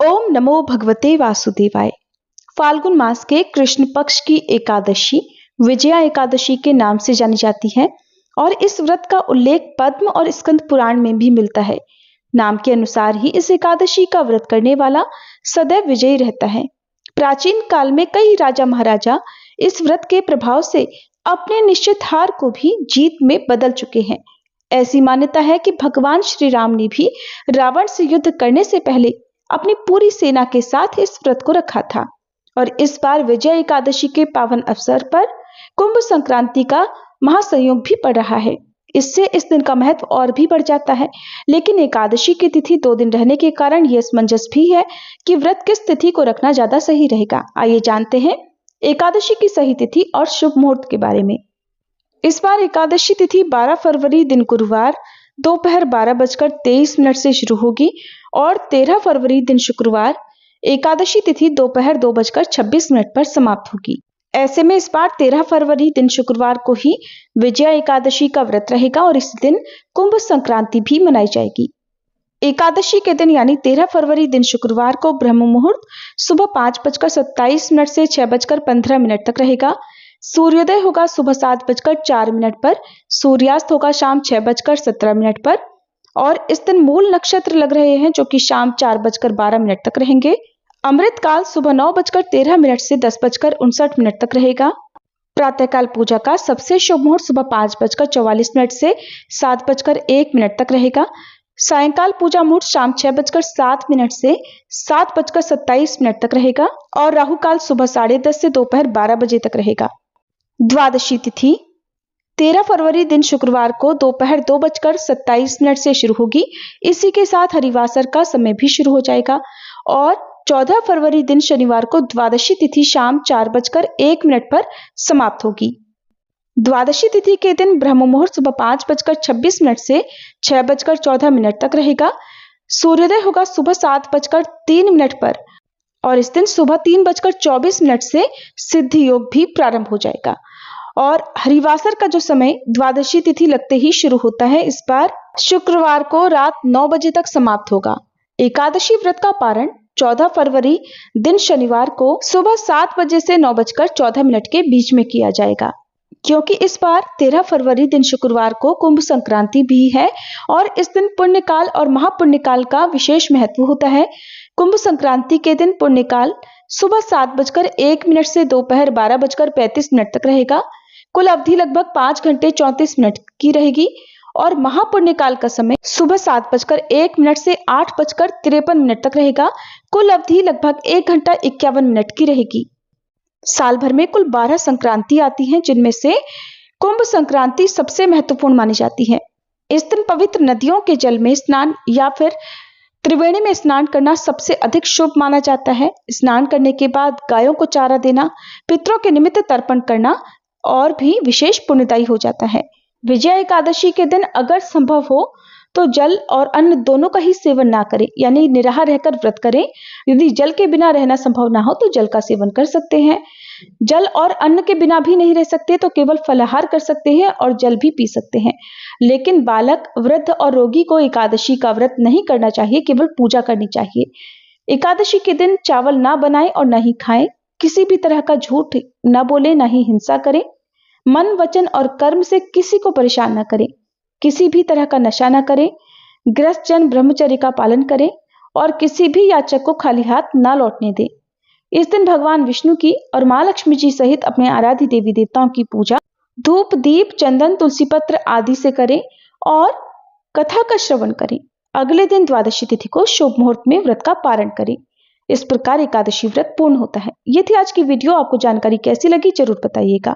ओम नमो भगवते वासुदेवाय। फाल्गुन मास के कृष्ण पक्ष की एकादशी विजया एकादशी के नाम से जानी जाती है और इस व्रत का उल्लेख पद्म और स्कंद पुराण में भी मिलता है। नाम के अनुसार ही इस एकादशी का व्रत करने वाला सदैव विजयी रहता है। प्राचीन काल में कई राजा महाराजा इस व्रत के प्रभाव से अपने निश्चित हार को भी जीत में बदल चुके हैं। ऐसी मान्यता है कि भगवान श्री राम ने भी रावण से युद्ध करने से पहले अपनी पूरी सेना के साथ इस व्रत को रखा था और इस बार विजय एकादशी के पावन अवसर पर कुंभ संक्रांति का महासंयोग भी पड़ रहा है। इससे इस दिन का महत्व और भी बढ़ जाता है, लेकिन एकादशी की तिथि 2 दिन रहने के कारण यह असमंजस भी है कि व्रत किस तिथि को रखना ज्यादा सही रहेगा। आइए जानते हैं एकादशी की सही तिथि और शुभ मुहूर्त के बारे में। इस बार एकादशी तिथि 12 फरवरी दिन गुरुवार दोपहर 12:23 से शुरू होगी और 13 फरवरी दिन शुक्रवार एकादशी तिथि दोपहर 2:26 पर समाप्त होगी। ऐसे में इस बार 13 फरवरी दिन शुक्रवार को ही विजया एकादशी का व्रत रहेगा और इस दिन कुंभ संक्रांति भी मनाई जाएगी। एकादशी के दिन यानी 13 फरवरी दिन शुक्रवार को ब्रह्म मुहूर्त सुबह 5:27 से 6:15 तक रहेगा। सूर्योदय होगा सुबह 7:04 पर, सूर्यास्त होगा शाम 6:17 पर और इस दिन मूल नक्षत्र लग रहे हैं जो कि शाम 4:12 तक रहेंगे। अमृत काल सुबह 9:13 से 10:59 तक रहेगा। प्रातःकाल पूजा का सबसे शुभ मुहूर्त सुबह 5:44 से 7:01 तक रहेगा। सायंकाल पूजा मुहूर्त शाम 6:07 से 7:27 तक रहेगा और राहु काल सुबह 10:30 से दोपहर 12 बजे तक रहेगा। द्वादशी तिथि 13 फरवरी दिन शुक्रवार को दोपहर 2:27 से शुरू होगी। इसी के साथ हरिवासर का समय भी शुरू हो जाएगा और 14 फरवरी दिन शनिवार को द्वादशी तिथि शाम 4:01 पर समाप्त होगी। द्वादशी तिथि के दिन ब्रह्म मुहूर्त सुबह 5:26 से 6:14 तक रहेगा। सूर्योदय होगा सुबह 7:03 पर और इस दिन सुबह 3:24 से सिद्धि योग भी प्रारंभ हो जाएगा और हरिवासर का जो समय द्वादशी तिथि लगते ही शुरू होता है, इस बार शुक्रवार को रात 9 बजे तक समाप्त होगा। एकादशी व्रत का पारण 14 फरवरी दिन शनिवार को सुबह 7 बजे से 9:14 के बीच में किया जाएगा, क्योंकि इस बार 13 फरवरी दिन शुक्रवार को कुंभ संक्रांति भी है और इस दिन पुण्यकाल और महापुण्यकाल का विशेष महत्व होता है। कुंभ संक्रांति के दिन पुण्यकाल सुबह 7:01 से दोपहर 12:35 तक रहेगा। कुल अवधि लगभग 5 घंटे 34 मिनट की रहेगी और महापुण्यकाल का समय सुबह 7:01 से 8:53 तक रहेगा। कुल अवधि लगभग 1 घंटा 51 मिनट की रहेगी। साल भर में कुल 12 संक्रांति आती हैं, जिनमें से कुंभ संक्रांति सबसे महत्वपूर्ण मानी जाती है। इस दिन पवित्र नदियों के जल में स्नान या फिर त्रिवेणी में स्नान करना सबसे अधिक शुभ माना जाता है। स्नान करने के बाद गायों को चारा देना, पितरों के निमित्त तर्पण करना और भी विशेष पुण्यदायी हो जाता है। विजया एकादशी के दिन अगर संभव हो तो जल और अन्न दोनों का ही सेवन ना करें, यानी निराहार रहकर व्रत करें। यदि जल के बिना रहना संभव ना हो तो जल का सेवन कर सकते हैं। जल और अन्न के बिना भी नहीं रह सकते तो केवल फलाहार कर सकते हैं और जल भी पी सकते हैं। लेकिन बालक, वृद्ध और रोगी को एकादशी का व्रत नहीं करना चाहिए, केवल पूजा करनी चाहिए। एकादशी के दिन चावल ना बनाएं और ना ही खाएं। किसी भी तरह का झूठ न बोले, ना ही हिंसा करें। मन, वचन और कर्म से किसी को परेशान न करें। किसी भी तरह का नशा न करें। गृहस्थ जन ब्रह्मचर्य का पालन करें और किसी भी याचक को खाली हाथ ना लौटने दें। इस दिन भगवान विष्णु की और मां लक्ष्मी जी सहित अपने आराध्य देवी देवताओं की पूजा धूप, दीप, चंदन, तुलसी पत्र आदि से करें और कथा का श्रवण करें। अगले दिन द्वादशी तिथि को शुभ मुहूर्त में व्रत का पारण करें। इस प्रकार एकादशी व्रत पूर्ण होता है। ये थी आज की वीडियो। आपको जानकारी कैसी लगी जरूर बताइएगा।